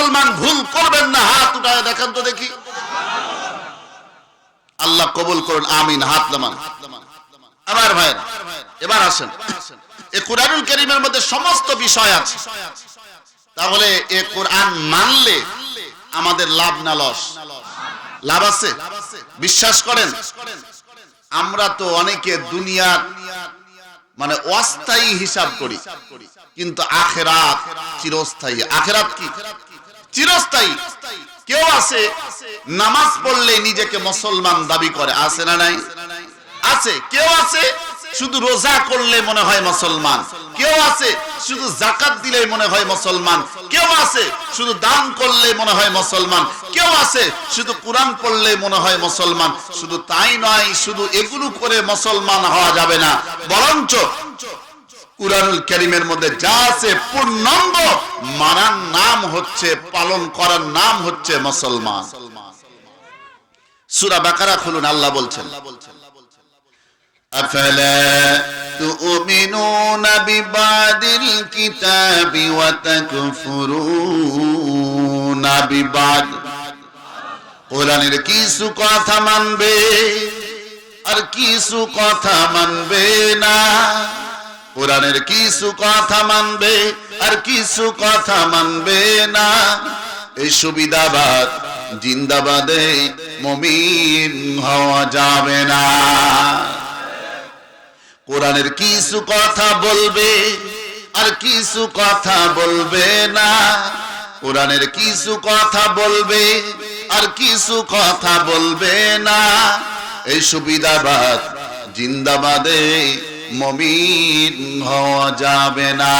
মুসলমান ভুল করবেন না, হাত উঠায় দেখান তো দেখি। আল্লাহ কবুল করুন, আমিন। হাত নামান। আমার ভাইরা, এবার আসেন, এই কুরআনুল কারীমের মধ্যে সমস্ত বিষয় আছে। তাহলে এই কোরআন মানলে আমাদের লাভ না লস? লাভ আছে। বিশ্বাস করেন, আমরা তো অনেকে দুনিয়ার মানে অস্থায়ী হিসাব করি, কিন্তু আখিরাত চিরস্থায়ী। আখিরাত কি? চিরস্থায়ী। কেউ আছে নামাজ পড়লে নিজেকে মুসলমান দাবি করে, আছে না নাই? আছে। কেউ আছে শুধু রোজা করলে মনে হয় মুসলমান, কেউ আছে শুধু যাকাত দিলেই মনে হয় মুসলমান, কেউ আছে শুধু দান করলে মনে হয় মুসলমান, কেউ আছে শুধু কোরআন পড়লে মনে হয় মুসলমান। শুধু তাই নয়, শুধু এগুলো করে মুসলমান হওয়া যাবে না, বরঞ্চ কুরআনুল কারীমের মধ্যে যা আছে পূর্ণাঙ্গ মানার নাম হচ্ছে, পালন করার নাম হচ্ছে মুসলমান। সূরা বাকারা খুলুন, আল্লাহ বলছেন, আফালা তুমিনুনা বিবাদিল কিতাবি ওয়া তাকফুরুনা বিবাদ। কোরআনের কিছু কথা মানবে আর কিছু কথা মানবে না, কোরআনের কিছু কথা মানবে আর কিছু কথা মানবে না। এই সুবিধাবাদ জিন্দাবাদে মুমিন হওয়া যাবে না। কোরআনের কিছু কথা বলবে আর কিছু কথা বলবে না, কোরআনের কিছু কথা বলবে আর কিছু কথা বলবে না। এই সুবিধাবাদ জিন্দাবাদে মুমিন হওয়া যাবে না।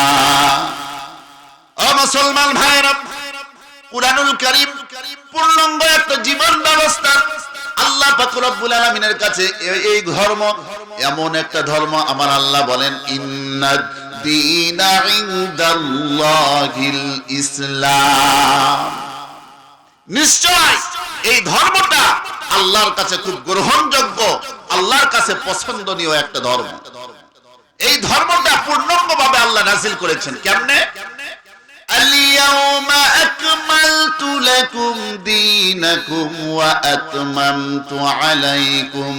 ও মুসলমান ভাইরা, কুরআনুল কারীম পূর্ণাঙ্গ একটা জীবন ব্যবস্থা। আল্লাহ পাক রব্বুল আলামিনের কাছে এই ধর্ম এমন একটা ধর্ম, আমার আল্লাহ বলেন, ইন্নাদ দীনা ইনদাল্লাহিল ইসলাম। নিশ্চয় এই ধর্মটা আল্লাহর কাছে খুব গ্রহণযোগ্য, আল্লাহর কাছে পছন্দনীয় একটা ধর্ম। এই ধর্মটা পূর্ণাঙ্গভাবে আল্লাহ নাযিল করেছেন। কেমনে? আল-ইয়াওমা আকমালতু লাকুম দীনাকুম ওয়া আতমামতু আলাইকুম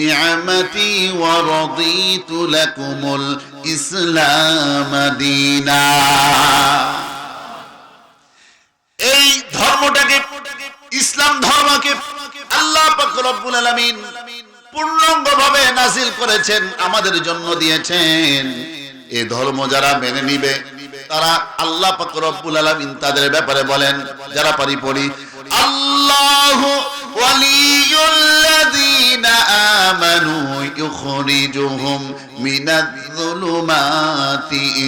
নি'মাতি ওয়া রাদিতু লাকুমুল ইসলাম দীনা। এই ধর্মটাকে, ইসলাম ধর্মকে আল্লাহ পাক রব্বুল আলামিন পূর্ণাঙ্গভাবে নাযিল করেছেন, আমাদের জন্য দিয়েছেন। এই ধর্ম যারা মেনে নিবে তারা, আল্লাহ পাক রব্বুল আলামিন তাদের ব্যাপারে বলেন, যারা পারি পড়ি, আল্লাহু ওয়ালিয়ুল্লাযীনা আমানু ইউখরিজুহুম মিনায-যুলুমাতি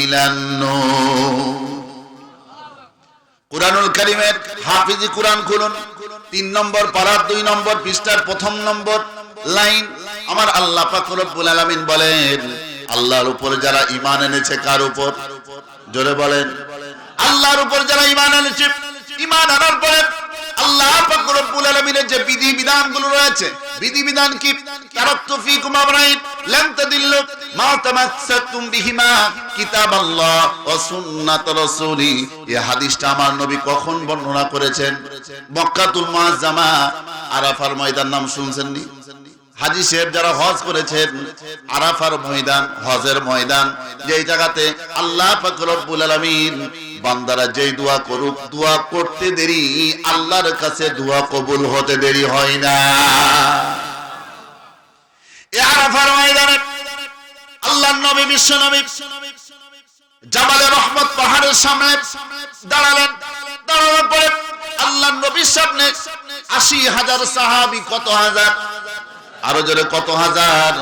ইলান-নূর। কুরআনুল কারীমের হাফিজি কুরআন খুলুন, 3 নম্বর পারার 2 নম্বর পৃষ্ঠার 1 নম্বর লাইন। আমার আল্লাহ পাক রব্বুল আলামিন বলেন, আল্লাহর উপর যারা ঈমান এনেছে, কার উপর? জোরে বলেন। আল্লাহর উপর যারা ঈমান এনেছে, ঈমান আনার পরে আল্লাহ পাক রব্বুল আলামিনের যে বিধি বিধানগুলো রয়েছে, বিধি বিধান কি? তারাক্তু ফীকুম আমরাইন লান তাদিল্লু মা তামাসসাকতুম বিহিমা কিতাবাল্লাহ ওয়া সুন্নাত রাসূলি। এই হাদিসটা আমার নবী কখন বর্ণনা করেছেন? মক্কাতুল মুআজ্জামা, আরাফার ময়দান নাম শুনছেন নি? হাজী সাহেব যারা হজ করেছেন, আরাফার ময়দান, হজের ময়দান, যেই জায়গাতে আল্লাহ পাক রব্বুল আলামিন বান্দারা যেই দোয়া করুক, দোয়া করতে দেরি, আল্লাহর কাছে দোয়া কবুল হতে দেরি হয় না। এই আরাফার ময়দানে আল্লাহর নবী, বিশ্ব নবী জাবালে রহমত পাহাড়ের সামনে দাঁড়ালেন। দাঁড়ানোর পরে আল্লাহর নবীর সামনে ৮০,০০০ সাহাবী। কত হাজার? আরো জোরে, কত হাজার?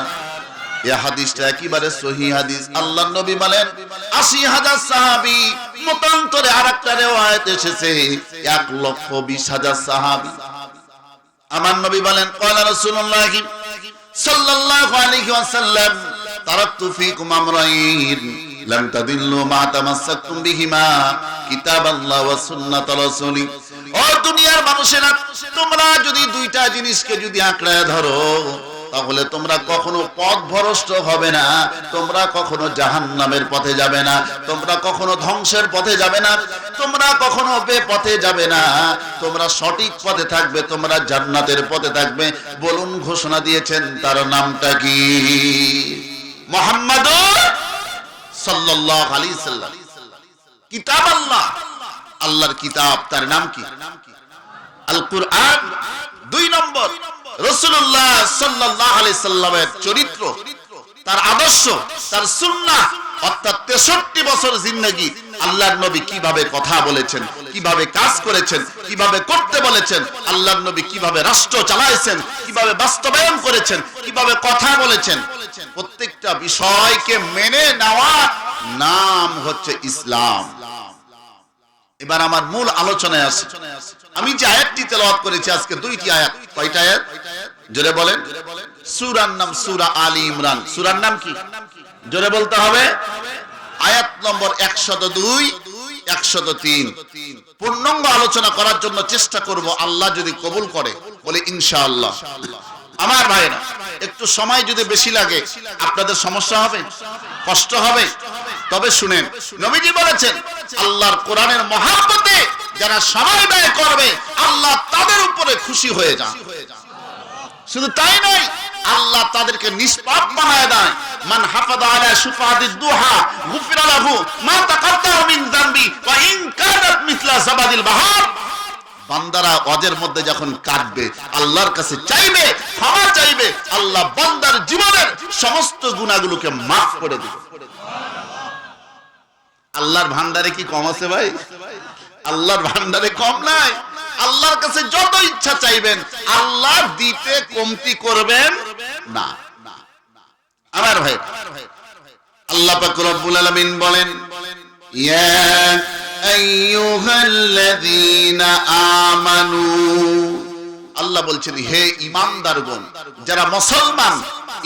এই হাদিসটা একেবারে সহিহ হাদিস। আল্লাহর নবী বলেন ৮০,০০০ সাহাবী। মতান্তরে আরেকটা riwayat এসেছে ১,২০,০০০ সাহাবী। আমার নবী বলেন, ক্বালা রাসূলুল্লাহ সাল্লাল্লাহু আলাইহি ওয়াসাল্লাম, তারাকতু ফীকুম আমরাইন লাম তাদিল্লু মা তামাসসাকতুম বিহিমা কিতাবাল্লাহ ওয়া সুন্নাত রাসূলি। ও দুনিয়ার মানুষেরা, তোমরা যদি দুইটা জিনিসকে যদি আঁকড়ায় ধরো, তাহলে তোমরা কখনো পথভ্রষ্ট হবে না, তোমরা কখনো জাহান্নামের পথে যাবে না, তোমরা কখনো ধ্বংসের পথে যাবে না, তোমরা কখনো বেপথে যাবে না, তোমরা সঠিক পথে থাকবে, তোমরা জান্নাতের পথে থাকবে। বলুন, ঘোষণা দিয়েছেন তার নামটা কি? মুহাম্মাদুর সাল্লাল্লাহু আলাইহি সাল্লাম। কিতাব আল্লাহ, আল্লাহর কিতাব, তার নাম কি? আল কুরআন। 2 নম্বর, রাসূলুল্লাহ সাল্লাল্লাহু আলাইহি সাল্লামের চরিত্র, তার আদর্শ, তার সুন্নাহ, অর্থাৎ 63 বছর জিন্দেগি আল্লাহর নবী কিভাবে কথা বলেছেন, কিভাবে কাজ করেছেন, কিভাবে করতে বলেছেন, আল্লাহর নবী কিভাবে রাষ্ট্র চালাইছেন, কিভাবে বাস্তবায়ন করেছেন, কিভাবে কথা বলেছেন, প্রত্যেকটা বিষয়কে মেনে নেওয়া নাম হচ্ছে ইসলাম। এবার আমার মূল আলোচনায় আসি। আমি যে আয়াতটি তেলাওয়াত করেছি আজকে, 2টি আয়াত। কয়টা আয়াত? জোরে বলেন। সূরার নাম সূরা আলী ইমরান। সূরার নাম কি? জোরে বলতে হবে। আয়াত নম্বর 102, 103। পূর্ণাঙ্গ আলোচনা করার জন্য চেষ্টা করব, আল্লাহ যদি কবুল করে, বলে ইনশাআল্লাহ। আমার ভাইরা, একটু সময় যদি বেশি লাগে আপনাদের সমস্যা হবে, কষ্ট হবে। তবে শুনেন, নবীজি বলেছেন আল্লাহর কোরআনের মহব্বতে যারা সময় ব্যয় করবে আল্লাহ তাদের উপরে খুশি হয়ে যান। শুধু তাই নয়, আল্লাহ তাদেরকে নিষ্পাপ বানায় দেয়। মান হাফাযা আলা শুফাতিদ দুহা গুফিরা লাহু মা তাকাদ্দামা মিন যামবি ওয়া ইন কানাত মিসলা যাবাদিল বাহর। বান্দারা ওয়াজের মধ্যে যখন কাটবে, আল্লাহর কাছে চাইবে, ক্ষমা চাইবে, আল্লাহ বান্দার জীবনের সমস্ত গুনাহগুলোকে মাফ করে দিবে। আল্লাহর ভান্ডারে কি কম আছে ভাই? আল্লাহর ভান্ডারে কম নাই। আল্লাহর কাছে যত ইচ্ছা চাইবেন, আল্লাহ দিতে কমতি করবেন না। আমার ভাই, আল্লাহ পাক রব্বুল আলামিন বলেন, ইয়া আইয়ুহাল্লাযীনা আমানু। আল্লাহ বলছেন, হে ঈমানদারগণ, যারা মুসলমান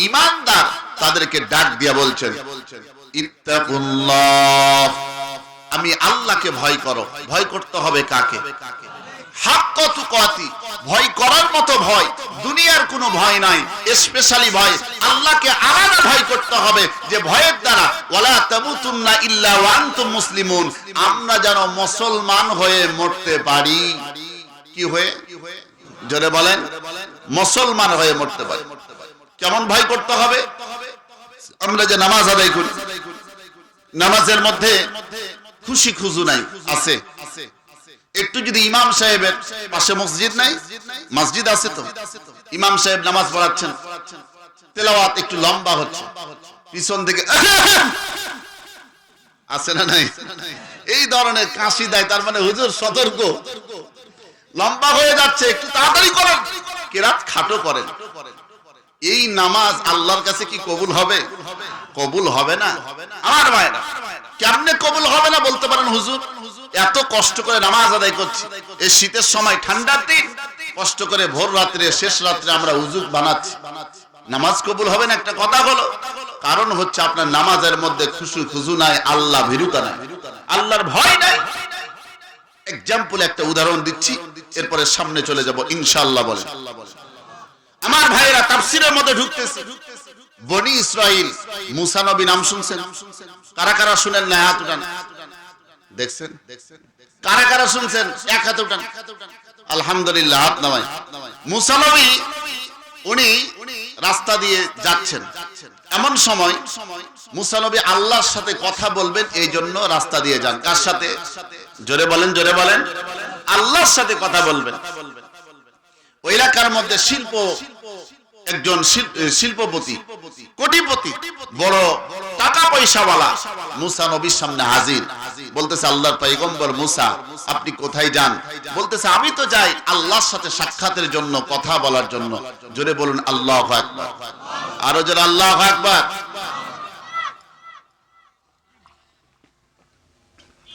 ঈমানদার, তাদেরকে ডাক দিয়া বলছেন, ইত্তাকুল্লাহ, আমি আল্লাহকে ভয় করো। ভয় করতে হবে কাকে? হাক্কা তুকাতি, ভয় করার মতো ভয়, দুনিয়ার কোনো ভয় নাই, স্পেশালি ভয় আল্লাহকে আলাদা ভয় করতে হবে, যে ভয়ের দ্বারা ওয়ালা তামুতুন্না ইল্লা ওয়া আনতুম মুসলিমুন, আমরা যেন মুসলমান হয়ে মরতে পারি। কি হয়ে? জোরে বলেন। মুসলমান হয়ে মরতে পারি। কেমন ভয় করতে হবে? আমরা যে নামাজ আদায় করি, নামাজের মধ্যে খুশি খুজু নাই, আছে। একটু যদি ইমাম সাহেবের পাশে মসজিদ নাই, মসজিদ আছে তো, ইমাম সাহেব নামাজ পড়াচ্ছেন, তেলাওয়াত একটু লম্বা হচ্ছে, পিছন থেকে আছে না নাই, এই ধরনের কাশি দেয়, তার মানে হুজুর সতর্ক, লম্বা হয়ে যাচ্ছে, একটু তাড়াতাড়ি করেন, কেরাত খাটো করেন। এই নামাজ আল্লাহর কাছে কি কবুল হবে? কবুল হবে না। আমার ভাইরা, কেমনে কবুল হবে না বলতে পারেন? হুজুর, এত কষ্ট করে নামাজ আদায় করছি, এই শীতের সময়, ঠান্ডার দিন, কষ্ট করে ভোর রাত্রে, শেষ রাত্রে আমরা উযু বানাচ্ছি, নামাজ কবুল হবে না? একটা কথা হলো, কারণ হচ্ছে আপনার নামাজের মধ্যে খুশু খুজু নাই, আল্লাহ ভীরুতা নাই, আল্লাহর ভয় নাই। এক্সাম্পল, একটা উদাহরণ দিচ্ছি, এরপরে সামনে চলে যাব ইনশাআল্লাহ। বলে আমার ভাইরা, তাফসীরের মধ্যে ঢুকতেছে। বনি ইসরাইল, মুসা নবী নাম শুনছেন? কারা কারা শুনেন না? হাত উঠান। দেখছেন? কারা কারা শুনছেন? এক হাত উঠান। আলহামদুলিল্লাহ, হাত নামাই। মুসা নবী উনি রাস্তা দিয়ে যাচ্ছেন, এমন সময় মুসা নবী আল্লাহর সাথে কথা বলবেন, এই জন্য রাস্তা দিয়ে যান। কার সাথে? জোরে বলেন, জোরে বলেন। আল্লাহর সাথে কথা বলবেন। ওই এলাকার মধ্যে একজন শিল্পপতি, কোটিপতি, বড় টাকা পয়সাওয়ালা মুসা নবীর সামনে হাজির। বলতেছে, আল্লাহর পয়গম্বর মুসা, আপনি কোথায় যান? বলতেছে, আমি তো যাই আল্লাহর সাথে সাক্ষাতের জন্য, কথা বলার জন্য। জোরে বলুন আল্লাহু আকবার। আরো জোরে আল্লাহু আকবার।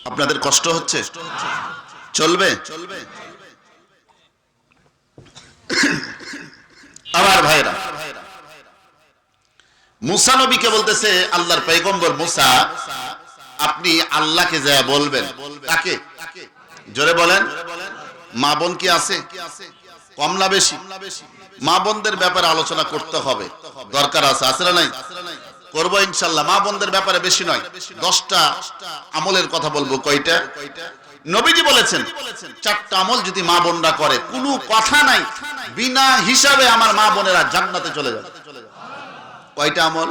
আপনাদের কষ্ট হচ্ছে? চলবে? আমার ভাইরা, মুসা নবীকে বলতেছে আল্লাহর পয়গম্বর মুসা, আপনি আল্লাহকে যা বলবেন। কাকে? জোরে বলেন। মা বোন কি আছে? কম না বেশি? মা বোনদের ব্যাপারে আলোচনা করতে হবে, দরকার আছে না নাই? করবো ইনশাল্লাহ। মা বোনদের ব্যাপারে বেশি নয়, 10টা আমলের কথা বলবো। কয়টা? নবীজি বলেছেন 4টা আমল যদি মা বোনরা করে, কোনো কথা নাই, বিনা হিসাবে আমার মা বোনেরা জান্নাতে চলে যাবে। কয়টা আমল?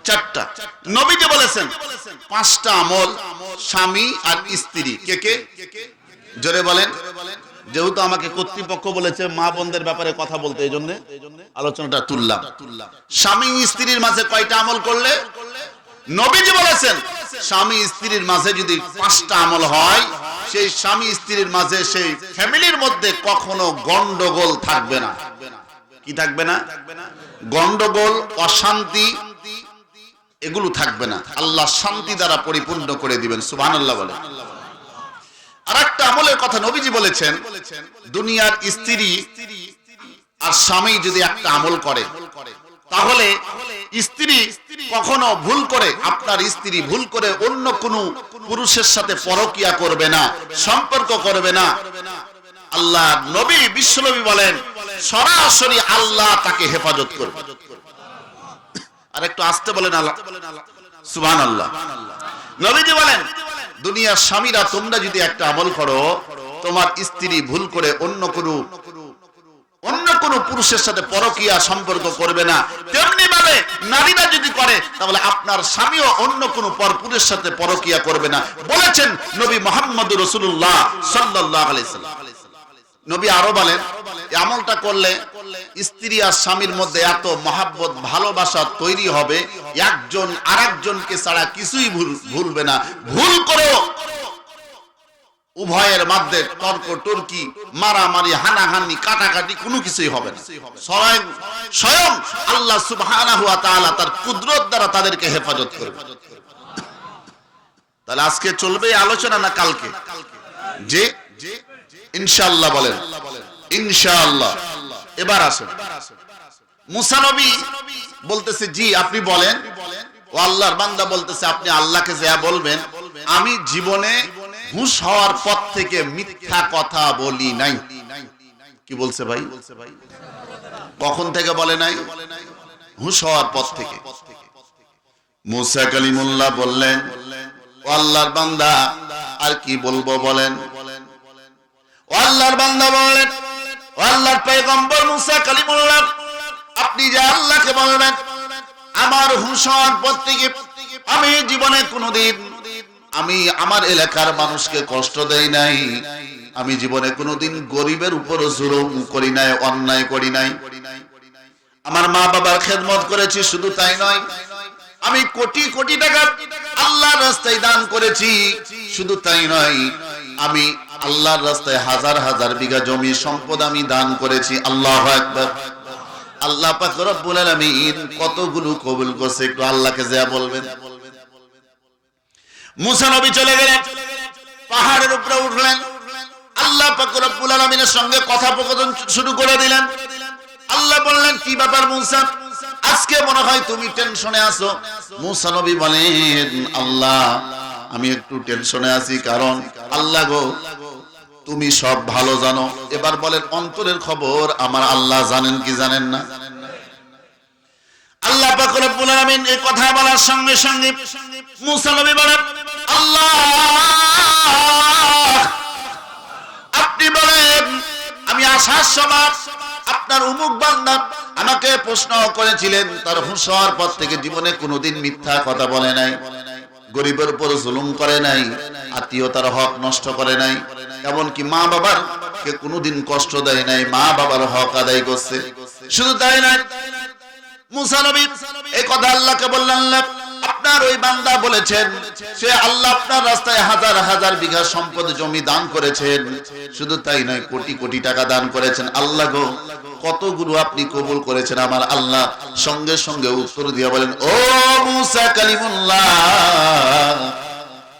4টা। নবীজি বলেছেন 5টা আমল স্বামী আর স্ত্রী। কে কে? জোরে বলেন। যেহেতু আমাকে কর্তৃপক্ষ বলেছে মা বোনদের ব্যাপারে কথা বলতে, এই জন্য আলোচনাটা তুললাম। স্বামী স্ত্রীর মাঝে কয়টা আমল করলে? নবীজি বলেছেন স্বামী স্ত্রীর মাঝে যদি 5টা আমল হয়, সেই স্বামী স্ত্রীর মাঝে, সেই ফ্যামিলির মধ্যে কখনো গন্ডগোল থাকবে না। কি থাকবে না? গন্ডগোল, অশান্তি, এগুলো থাকবে না। আল্লাহ শান্তি দ্বারা পরিপূর্ণ করে দিবেন। সুবহানাল্লাহ বলেন। আরেকটা আমলের কথা নবীজি বলেছেন, দুনিয়ার স্ত্রী আর স্বামী যদি একটা আমল করে, তাহলে স্ত্রী কখনো ভুল করে, আপনার স্ত্রী ভুল করে অন্য কোনো পুরুষের সাথে পরকিয়া করবে না, সম্পর্ক করবে না। আল্লাহ নবী, বিশ্বনবী বলেন সরাসরি আল্লাহ তাকে হেফাজত করবে। আর একটু আস্তে বলেন আল্লাহ, সুবহানাল্লাহ। নবীজি বলেন দুনিয়ার স্বামীরা তোমরা যদি একটা আমল করো, তোমার স্ত্রী ভুল করে অন্য কোনো পুরুষের সাথে পরকীয়া সম্পর্ক করবে না। তেমনি ভাবে নারীরা যদি করে, তাহলে আপনার স্বামীও অন্য কোনো পরপুরুষের সাথে পরকীয়া করবে না, বলেছেন নবী মুহাম্মদুর রাসূলুল্লাহ সাল্লাল্লাহু আলাইহি সাল্লাম। নবী আরো বলেন এই আমলটা করলে স্ত্রী আর স্বামীর মধ্যে এত মহাব্বত, ভালোবাসা তৈরি হবে, একজন আরেকজনকে ছাড়া কিছুই ভুলবে না। ভুল করেও উভয়ের মধ্যে তর্ক টর্কি, মারামারি, হানাহানি, কাটাকাটি কোনো কিছুই হবে না। স্বয়ং আল্লাহ সুবহানাহু ওয়া তাআলা তার কুদরত দ্বারা তাদেরকে হেফাজত করবে। তাহলে আজকে চলবে এই আলোচনা না কালকে? যে ইনশাআল্লাহ বলেন। ইনশাআল্লাহ। এবার আসেন, মুসা নবী বলতেছে জি আপনি বলেন। ও আল্লাহর বান্দা বলতেছে আপনি আল্লাহকে যা বলবেন, আমি জীবনে হুঁশ হওয়ার পর থেকে মিথ্যা কথা বলি নাই। কি বলছে ভাই? কখন থেকে বলে নাই? হুঁশ হওয়ার পর থেকে। মুসা কালিমুল্লাহ বললেন ও আল্লাহর বান্দা আর কি বলবো বলেন। ও আল্লাহর বান্দা বললেন, ও আল্লাহর পয়গম্বর মুসা কালিমুল্লাহ, আপনি যে আল্লাহকে বলবেন আমার হুঁশ হওয়ার পর থেকে আমি জীবনে কোনোদিন আমি আমার এলাকার মানুষকে কষ্ট দেই নাই, আমি জীবনে কোনোদিন গরিবের উপর জুলুম করি নাই, অন্যায় করি নাই, আমার মা বাবার খেদমত করেছি। শুধু তাই নয়, আমি কোটি কোটি টাকা আল্লাহর রাস্তায় দান করেছি। শুধু তাই নয়, আমি আল্লাহর রাস্তায় হাজার হাজার বিঘা জমি সম্পদ আমি দান করেছি। আল্লাহু আকবার। আল্লাহ পাক রব্বুল আলামিন কতগুলো কবুল করছে, একটু আল্লাহকে যা বলবেন। মুসা নবী চলে গেলেন, পাহাড়ের উপরে উঠলেন, আল্লাহ পাক রব্বুল আলামিনের সঙ্গে কথোপকথন শুরু করে দিলেন। আল্লাহ বললেন কি ব্যাপার মুসা, আজকে মনে হয় তুমি টেনশনে আছো। মুসা নবী বলেন আল্লাহ আমি একটু টেনশনে আছি, কারণ আল্লাহ গো তুমি সব ভালো জানো। এবার বলেন অন্তরের খবর আমার আল্লাহ জানেন কি জানেন না? আল্লাহ পাক রব্বুল আলামিন এই কথা বলার সঙ্গে সঙ্গে মুসা নবী বলেন আল্লাহ আপনি বলেন আমি আসার সময় আপনার উমুক বান্দা আমাকে প্রশ্ন করেছিলেন, তার হুঁশ হওয়ার পর থেকে জীবনে কোনোদিন মিথ্যা কথা বলে নাই, গরিবের উপর জুলুম করে নাই, আত্মীয়তার হক নষ্ট করে নাই, এমনকি মা বাবার কে কোনোদিন কষ্ট দেয় নাই, মা বাবার হক আদায় করছে। শুধু তাই নয়, মুসা নবী এই কথা আল্লাহকে বললেন আপনার ওই বান্দা বলেছেন সে আল্লাহ আপনার রাস্তায় হাজার হাজার বিঘা সম্পদ জমি দান করেছেন। শুধু তাই নয়, কোটি কোটি টাকা দান করেছেন। আল্লাহ গো কতগুলো আপনি কবুল করেছেন। আমার আল্লাহ সঙ্গে সঙ্গে উত্তর দিয়ে বলেন ও মুসা কালিমুল্লাহ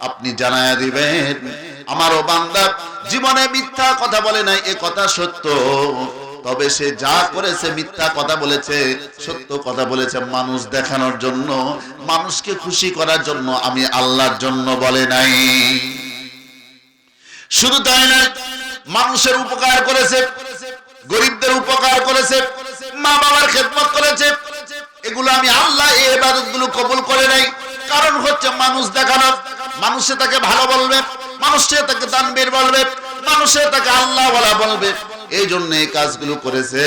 আপনি জানায়া দিবেন আমার ও বান্দা জীবনে মিথ্যা কথা বলে নাই, এ কথা সত্য, তবে সে যা করেছে মিথ্যা কথা বলেছে, সত্য কথা বলেছে মানুষ দেখানোর জন্য, মানুষকে খুশি করার জন্য, আমি আল্লাহর জন্য বলে নাই। শুধু তাই নয়, মানুষের উপকার করেছে, গরিবদের উপকার করেছে, মা বাবার খেদমত করেছে, এগুলো আমি আল্লাহ এই ইবাদতগুলো কবুল করে নাই। কারণ হচ্ছে মানুষ দেখানো, মানুষে তাকে ভালো বলবে, মানুষে তাকে দানবীর বলবে, মানুষে তাকে আল্লাহ ওয়ালা বলবে, এই জন্য এই কাজগুলো করেছে।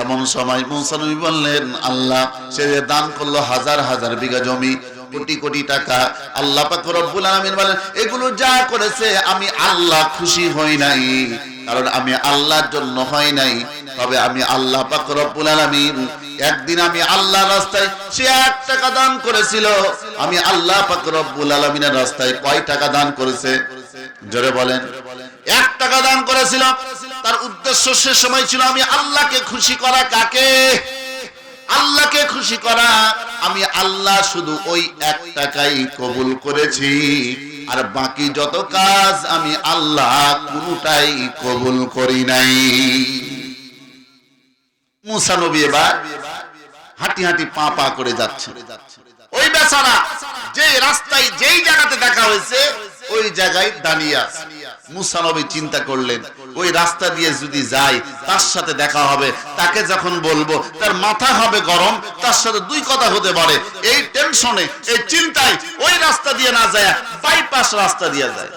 এমন সময় মুসা নবী বললেন, আল্লাহ সে দান করলো হাজার হাজার বিঘা জমি, কোটি কোটি টাকা। আল্লাহ পাক রব্বুল আলামিন বলেন, এগুলো যা করেছে আমি আল্লাহ খুশি হই নাই, কারণ আমি আল্লাহর জন্য হয় নাই, তবে আমি আল্লাহ পাক রব্বুল আলামিন একদিন আমি আল্লাহর রাস্তায় সে 1 টাকা দান করেছিল। আমি আল্লাহ পাক রব্বুল আলামিনের রাস্তায় কয় টাকা দান করেছে? জোরে বলেন। 1 টাকা দান করেছিল। তার উদ্দেশ্য সে সময় ছিল আমি আল্লাহকে খুশি করা। কাকে? আল্লাহকে খুশি করা। আমি আল্লাহ শুধু ওই 1 টাকাই কবুল করেছি, আর বাকি যত কাজ আমি আল্লাহ কোনটাই কবুল করি নাই। মুসা নবী এবার হাঁটি হাঁটি পা পা করে যাচ্ছে। ওই বেচারা যে রাস্তায় যেই জায়গাতে দেখা হয়েছে ওই জায়গায় দাঁড়িয়ে আছে। মুসা নবী চিন্তা করলেন, ওই রাস্তা দিয়ে যদি যাই তার সাথে দেখা হবে, তাকে যখন বলবো তার মাথা হবে গরম, তার সাথে 2 কথা হতে পারে। এই টেনশনে, এই চিন্তায় ওই রাস্তা দিয়ে না যায় বাইপাস রাস্তা দিয়ে যায়।